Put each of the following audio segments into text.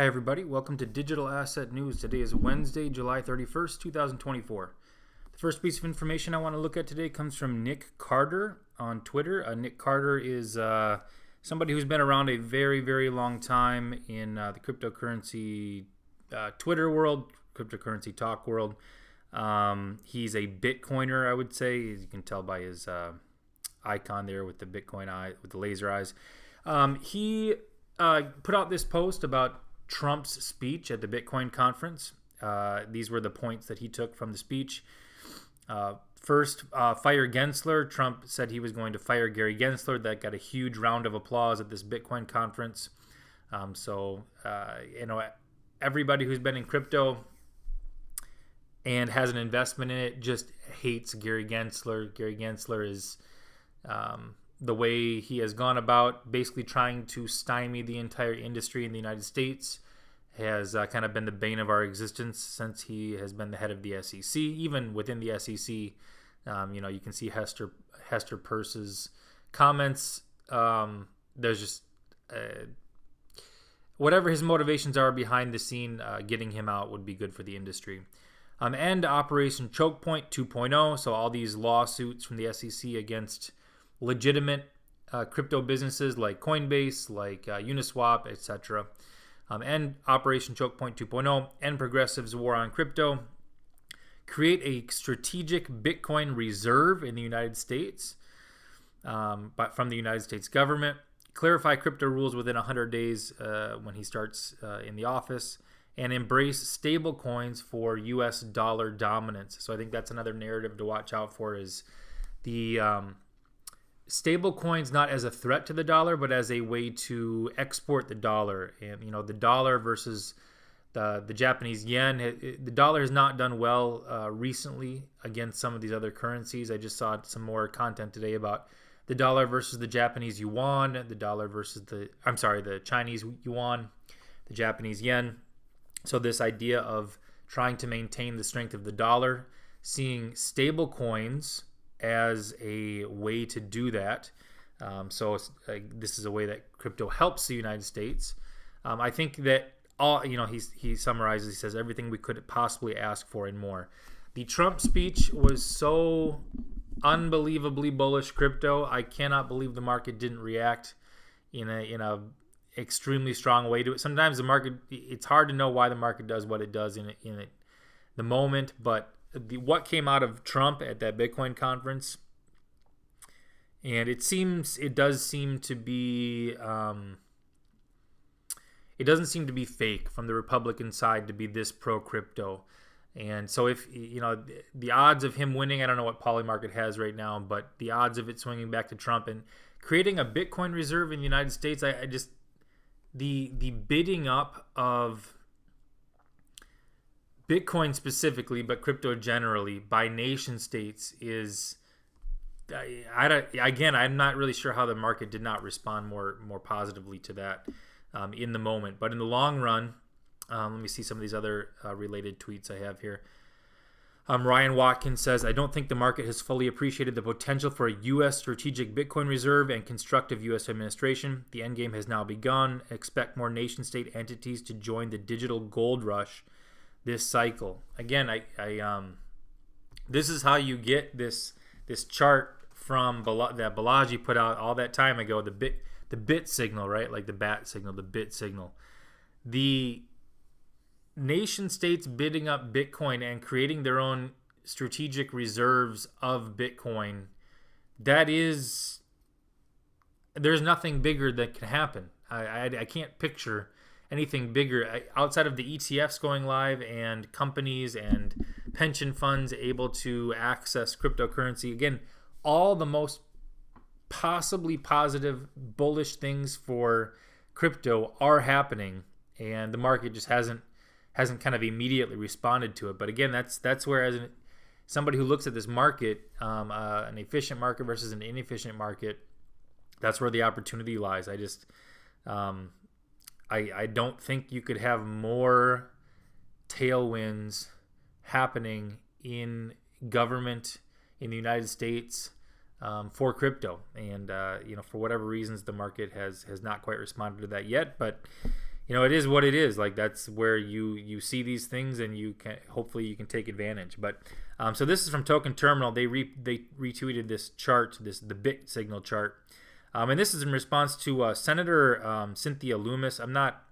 everybody. Welcome to Digital Asset News. Today is Wednesday, July 31st, 2024. The first piece of information I want to look at today comes from Nick Carter on Twitter. Nick Carter is somebody who's been around a very, very long time in the cryptocurrency Twitter world, cryptocurrency talk world. He's a Bitcoiner, I would say. As you can tell by his icon there with the Bitcoin eye, with the laser eyes. He put out this post about Trump's speech at the Bitcoin conference. These were the points that he took from the speech. First, fire Gensler. Trump said he was going to fire Gary Gensler. That got a huge round of applause at this Bitcoin conference. Everybody who's been in crypto and has an investment in it just hates Gary Gensler. Gary Gensler is the way he has gone about basically trying to stymie the entire industry in the United States has kind of been the bane of our existence since he has been the head of the SEC. Even within the SEC, you can see Hester Peirce's comments. There's just whatever his motivations are behind the scene, getting him out would be good for the industry. And Operation Choke Point 2.0, so all these lawsuits from the SEC against legitimate crypto businesses like Coinbase, like Uniswap, etc. And Operation Choke Point 2.0 and Progressive's war on crypto. Create a strategic Bitcoin reserve in the United States, but from the United States government. Clarify crypto rules within 100 days when he starts in the office. And embrace stable coins for U.S. dollar dominance. So I think that's another narrative to watch out for, is the stable coins not as a threat to the dollar, but as a way to export the dollar. And the dollar versus the Japanese yen, the dollar has not done well recently against some of these other currencies. I just saw some more content today about the dollar versus the Japanese yuan, the dollar versus the Chinese yuan, the Japanese yen. So this idea of trying to maintain the strength of the dollar, seeing stable coins as a way to do that. This is a way that crypto helps the United States. I think that he summarizes, he says everything we could possibly ask for and more. The Trump speech was so unbelievably bullish crypto. I cannot believe the market didn't react in a extremely strong way to it. Sometimes the market, it's hard to know why the market does what it does in the moment, but what came out of Trump at that Bitcoin conference, and it does seem to be it doesn't seem to be fake from the Republican side to be this pro crypto. And so if the odds of him winning, I don't know what Polymarket has right now, but the odds of it swinging back to Trump and creating a Bitcoin reserve in the United States, I just the bidding up of Bitcoin specifically, but crypto generally, by nation states is, I'm not really sure how the market did not respond more positively to that in the moment. But in the long run, let me see some of these other related tweets I have here. Ryan Watkins says, I don't think the market has fully appreciated the potential for a U.S. strategic Bitcoin reserve and constructive U.S. administration. The endgame has now begun. Expect more nation-state entities to join the digital gold rush this cycle. Again, this is how you get this chart from that Balaji put out all that time ago, the bit signal, right? Like the bat signal, the bit signal. The nation states bidding up Bitcoin and creating their own strategic reserves of Bitcoin, there's nothing bigger that can happen. I can't picture anything bigger outside of the ETFs going live and companies and pension funds able to access cryptocurrency. Again, all the most possibly positive, bullish things for crypto are happening, and the market just hasn't kind of immediately responded to it. But again, that's where, as somebody who looks at this market, an efficient market versus an inefficient market, that's where the opportunity lies. I don't think you could have more tailwinds happening in government in the United States for crypto. And for whatever reasons, the market has not quite responded to that yet. But it is what it is. Like, that's where you see these things, and hopefully you can take advantage. But so this is from Token Terminal. They retweeted this chart, the bit signal chart, and this is in response to Senator Cynthia Loomis. I'm not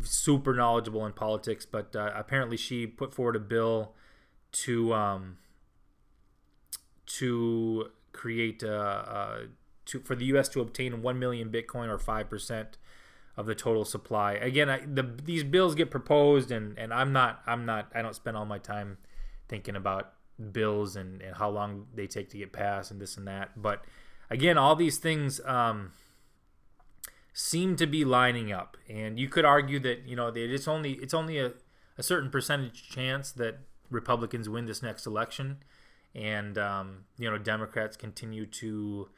super knowledgeable in politics, but apparently she put forward a bill to create for the U.S. to obtain 1 million Bitcoin, or 5% of the total supply. Again, these bills get proposed, and I don't spend all my time thinking about bills and how long they take to get passed and this and that. But again, all these things seem to be lining up, and you could argue that it's only a certain percentage chance that Republicans win this next election, and Democrats continue to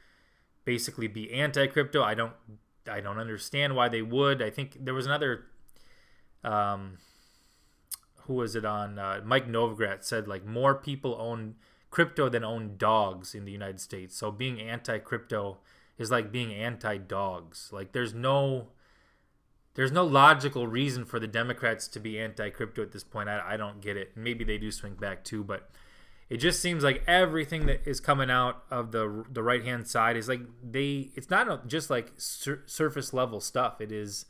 basically be anti-crypto. I don't understand why they would. I think there was another who was it on? Mike Novogratz said, like, more people own crypto than own dogs in the United States. So being anti-crypto is like being anti-dogs. Like, there's no logical reason for the Democrats to be anti-crypto at this point. I don't get it. Maybe they do swing back too, but it just seems like everything that is coming out of the right-hand side is like it's not just like surface level stuff. It is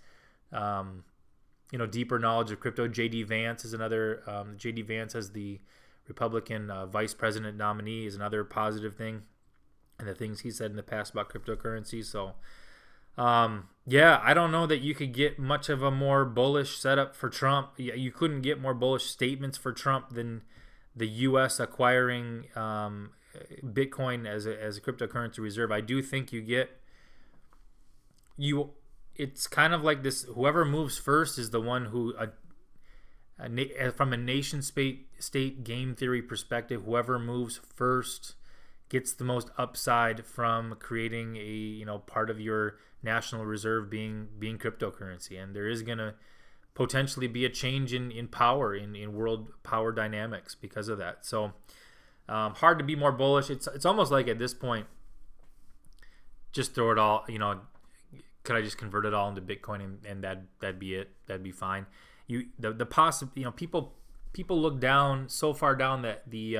deeper knowledge of crypto. J.D. Vance is another. J.D. Vance as the Republican vice president nominee is another positive thing, and the things he said in the past about cryptocurrency. So I don't know that you could get much of a more bullish setup for Trump. You couldn't get more bullish statements for Trump than the U.S. acquiring Bitcoin as a cryptocurrency reserve. I do think it's kind of like this: whoever moves first is the one who, from a nation state game theory perspective, whoever moves first gets the most upside from creating a part of your national reserve being cryptocurrency. And there is going to potentially be a change in power, in world power dynamics because of that. So hard to be more bullish. It's almost like at this point, just throw it all, could I just convert it all into Bitcoin and that'd be it? That'd be fine. People look down so far down that the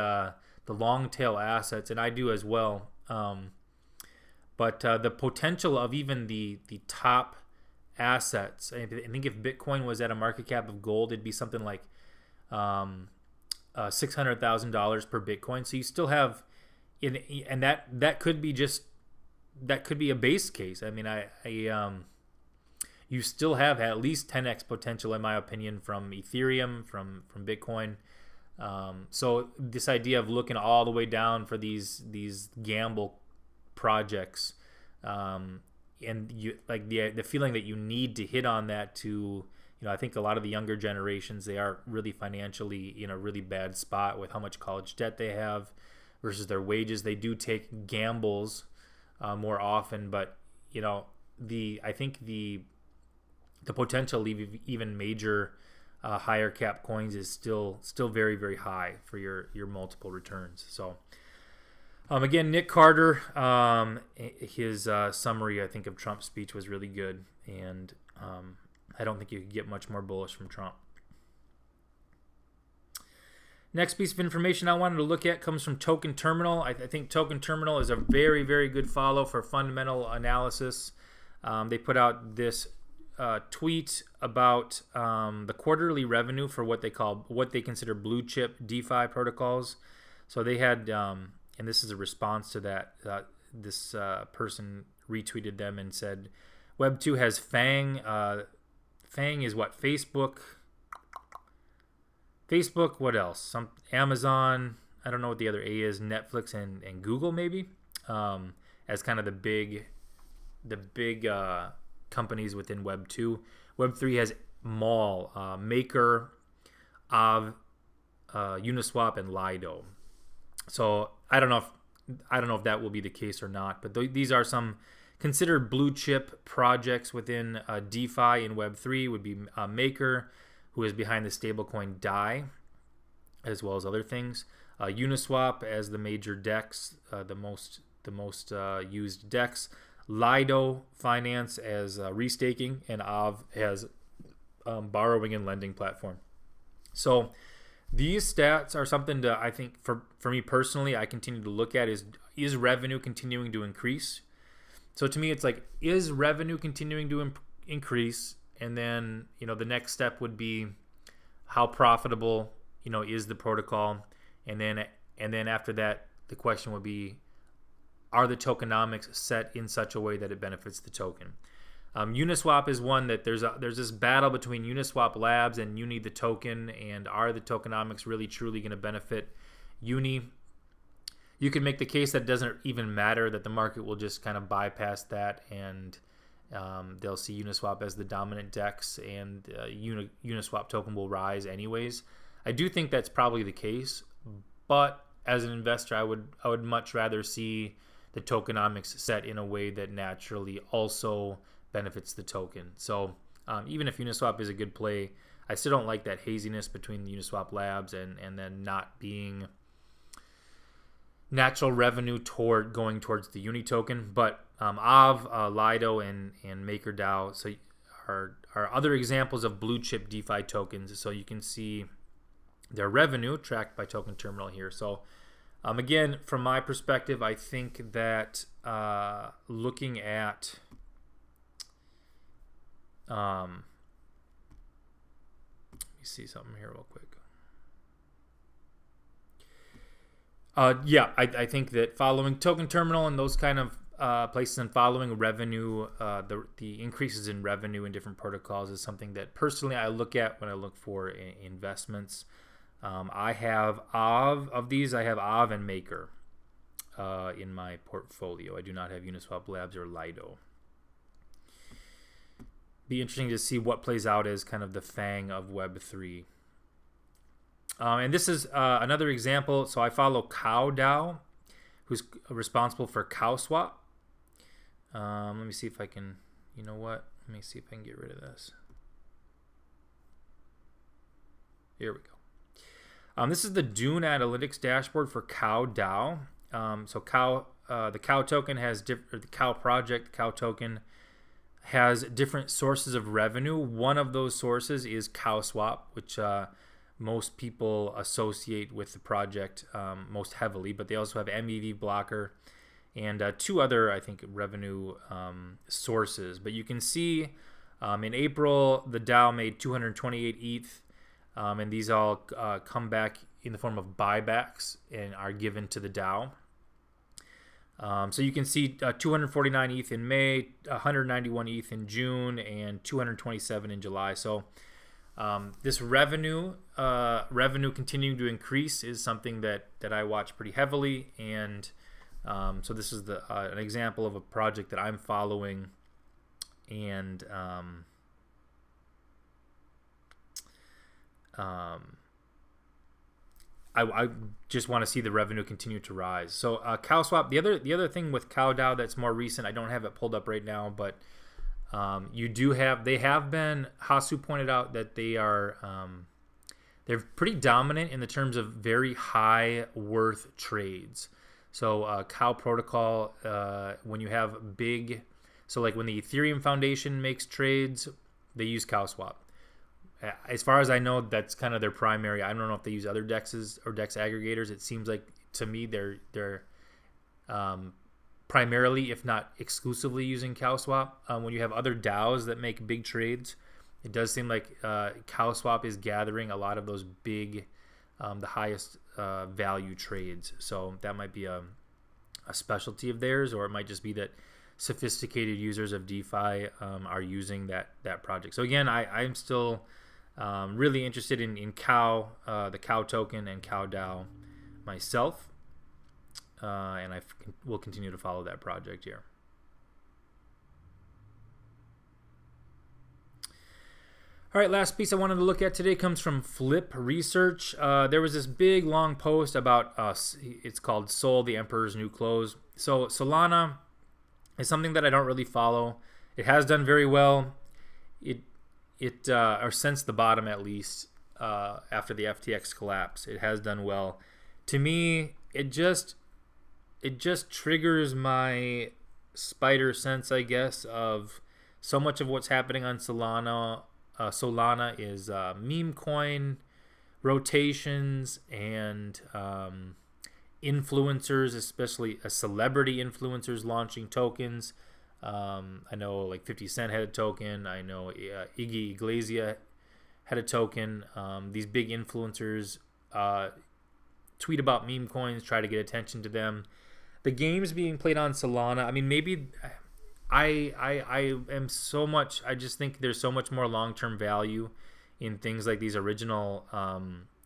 long tail assets, and I do as well. But the potential of even the top assets, I think if Bitcoin was at a market cap of gold, it'd be something like $600,000 per Bitcoin. So you still have, and that could be a base case. I mean, you still have at least 10x potential, in my opinion, from Ethereum, from Bitcoin. So this idea of looking all the way down for these gamble projects, and you like the feeling that you need to hit on that to, I think a lot of the younger generations, they are really financially in a really bad spot with how much college debt they have versus their wages. They do take gambles more often, but I think the potential even major higher cap coins is still very, very high for your multiple returns. So again, Nick Carter, his summary, I think, of Trump's speech was really good, and I don't think you could get much more bullish from Trump. Next piece of information I wanted to look at comes from Token Terminal. I think Token Terminal is a very, very good follow for fundamental analysis. They put out this tweet about the quarterly revenue for what they consider blue chip DeFi protocols. So they had, and this is a response to that. This person retweeted them and said, Web2 has FANG. FANG is what? Facebook. What else? Amazon. I don't know what the other A is. Netflix and Google maybe, as kind of the big companies within Web2. Web3 has MAUL, Maker, Uniswap, and Lido. So I don't know if that will be the case or not, but these are some considered blue chip projects within DeFi in Web3. Would be Maker, who is behind the stablecoin DAI, as well as other things. Uniswap as the major DEX, the most used DEX. Lido Finance as restaking, and Aave as borrowing and lending platform. So these stats are something to, I think, for me personally, I continue to look at is revenue continuing to increase? So to me, it's like, is revenue continuing to increase? And then, the next step would be, how profitable, is the protocol? And then after that, the question would be, are the tokenomics set in such a way that it benefits the token? Uniswap is one that there's this battle between Uniswap Labs and Uni the token, and are the tokenomics really truly going to benefit Uni? You can make the case that it doesn't even matter, that the market will just kind of bypass that, and they'll see Uniswap as the dominant DEX, and Uniswap token will rise anyways. I do think that's probably the case, but as an investor, I would much rather see the tokenomics set in a way that naturally also benefits the token. So even if Uniswap is a good play, I still don't like that haziness between the Uniswap Labs and then not being natural revenue going towards the Uni token. But Aave, Lido, and MakerDAO are other examples of blue chip DeFi tokens. So you can see their revenue tracked by Token Terminal here. So again, from my perspective, I think that looking at let me see something here real quick. I think that following Token Terminal and those kind of places, and following revenue, the increases in revenue in different protocols is something that personally I look at when I look for investments. I have Aave. Of these, I have Aave and Maker in my portfolio. I do not have Uniswap Labs or Lido. Be interesting to see what plays out as kind of the FANG of Web3. And this is another example. So I follow CowDAO, who's responsible for CowSwap. Let me see if I can, Let me see if I can get rid of this. Here we go. This is the Dune Analytics dashboard for CowDAO. The Cow token has the Cow project, the Cow token has different sources of revenue. One of those sources is CowSwap, which most people associate with the project most heavily, but they also have MEV blocker and two other, I think, revenue sources. But you can see in April, the DAO made 228 ETH, and these all come back in the form of buybacks and are given to the DAO. So you can see 249 ETH in May, 191 ETH in June, and 227 in July. So this revenue continuing to increase is something that I watch pretty heavily. And so this is an example of a project that I'm following. And I just want to see the revenue continue to rise. So CowSwap, the other thing with CowDAO that's more recent, I don't have it pulled up right now, but they have been, Hasu pointed out that they're pretty dominant in the terms of very high worth trades. So Cow protocol, when you have big, so like when the Ethereum Foundation makes trades, they use CowSwap. As far as I know, that's kind of their primary. I don't know if they use other DEXs or DEX aggregators. It seems like, to me, they're primarily, if not exclusively, using CowSwap. When you have other DAOs that make big trades, it does seem like CowSwap is gathering a lot of those big, the highest value trades. So that might be a specialty of theirs, or it might just be that sophisticated users of DeFi are using that project. So again, I'm still really interested in Cow, the Cow token, and CowDAO myself, and I will continue to follow that project here. All right, last piece I wanted to look at today comes from Flip Research. There was this big long post about it's called Sol, the Emperor's New Clothes. So Solana is something that I don't really follow. It has done very well. Or since the bottom, at least, after the FTX collapse, it has done well. To me, it just triggers my spider sense, I guess, of so much of what's happening on Solana is meme coin rotations and influencers, especially celebrity influencers launching tokens. I know like 50 Cent had a token. I know Iggy Iglesias had a token. These big influencers tweet about meme coins, try to get attention to them. The games being played on Solana, I mean, maybe I am so much, I just think there's so much more long-term value in things like these original,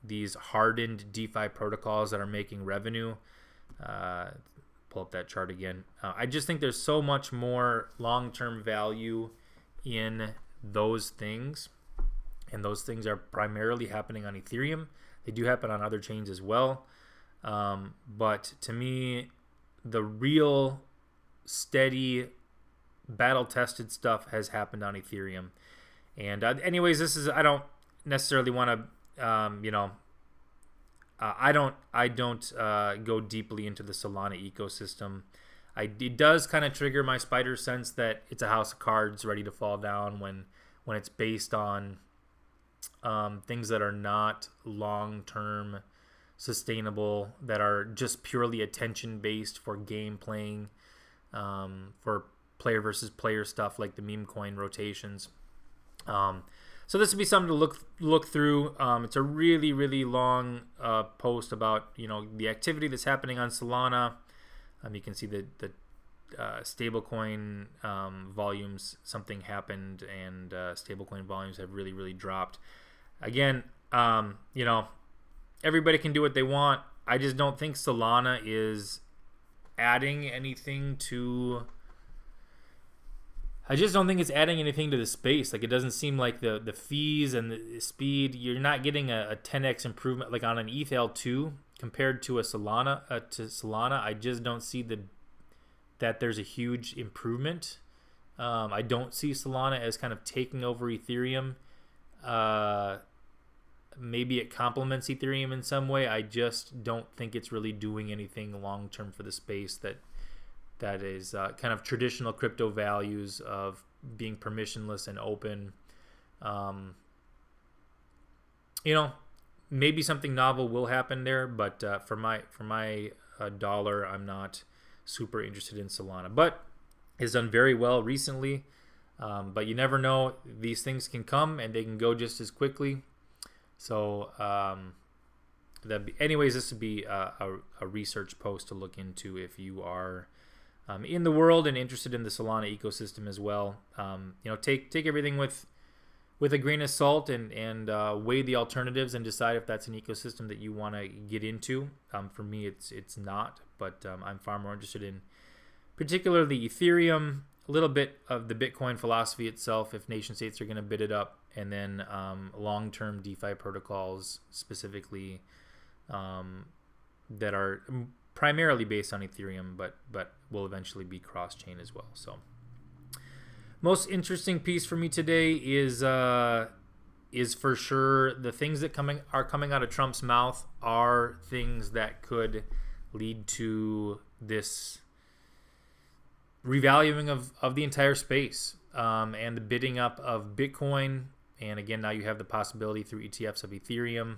these hardened DeFi protocols that are making revenue. Pull up that chart again. I just think there's so much more long-term value in those things. And those things are primarily happening on Ethereum. They do happen on other chains as well. But to me, the real steady, battle-tested stuff has happened on Ethereum. And anyways, I don't necessarily want to, I don't go deeply into the Solana ecosystem. It does kind of trigger my spider sense that it's a house of cards ready to fall down when it's based on things that are not long-term sustainable, that are just purely attention-based for game playing, for player versus player stuff like the meme coin rotations. So this would be something to look through. It's a really, really long post about the activity that's happening on Solana. You can see the stablecoin volumes. Something happened, and stablecoin volumes have really, really dropped. Again, everybody can do what they want. I just don't think Solana is adding anything to. I just don't think it's adding anything to the space. Like, it doesn't seem like the fees and the speed, you're not getting a 10x improvement like on an ETH2 compared to a Solana. I just don't see that there's a huge improvement. I don't see Solana as kind of taking over Ethereum. Maybe it complements Ethereum in some way. I just don't think it's really doing anything long term for the space that is kind of traditional crypto values of being permissionless and open. Maybe something novel will happen there, but for my dollar, I'm not super interested in Solana. But it's done very well recently. But you never know; these things can come and they can go just as quickly. So, anyways, this would be a research post to look into if you are in the world and interested in the Solana ecosystem as well. Take everything with a grain of salt and weigh the alternatives and decide if that's an ecosystem that you want to get into. For me, it's not, but I'm far more interested in particularly Ethereum, a little bit of the Bitcoin philosophy itself, if nation states are going to bid it up, and then long-term DeFi protocols specifically that are primarily based on Ethereum, but will eventually be cross-chain as well. So, most interesting piece for me today is for sure the things that are coming out of Trump's mouth are things that could lead to this revaluing of the entire space and the bidding up of Bitcoin. And again, now you have the possibility through ETFs of Ethereum.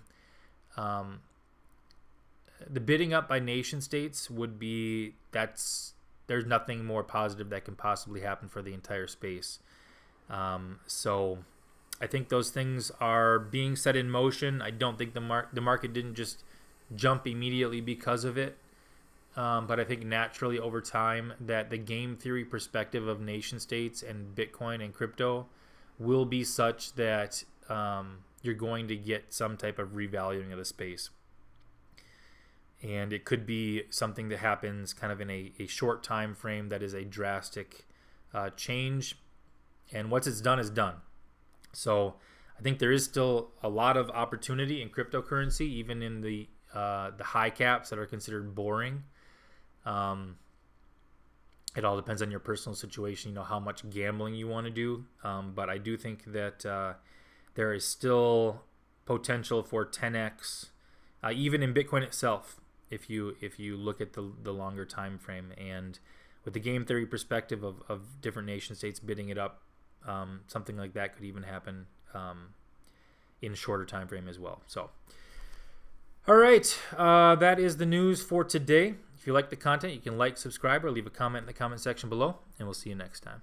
The bidding up by nation states would be, there's nothing more positive that can possibly happen for the entire space. So I think those things are being set in motion. I don't think the market didn't just jump immediately because of it. But I think naturally over time that the game theory perspective of nation states and Bitcoin and crypto will be such that you're going to get some type of revaluing of the space. And it could be something that happens kind of in a short time frame that is a drastic change. And once it's done, is done. So I think there is still a lot of opportunity in cryptocurrency, even in the high caps that are considered boring. It all depends on your personal situation, how much gambling you want to do. But I do think that there is still potential for 10x, even in Bitcoin itself, if you look at the longer time frame. And with the game theory perspective of different nation states bidding it up, something like that could even happen in a shorter time frame as well. So, all right, that is the news for today. If you like the content, you can like, subscribe, or leave a comment in the comment section below, and we'll see you next time.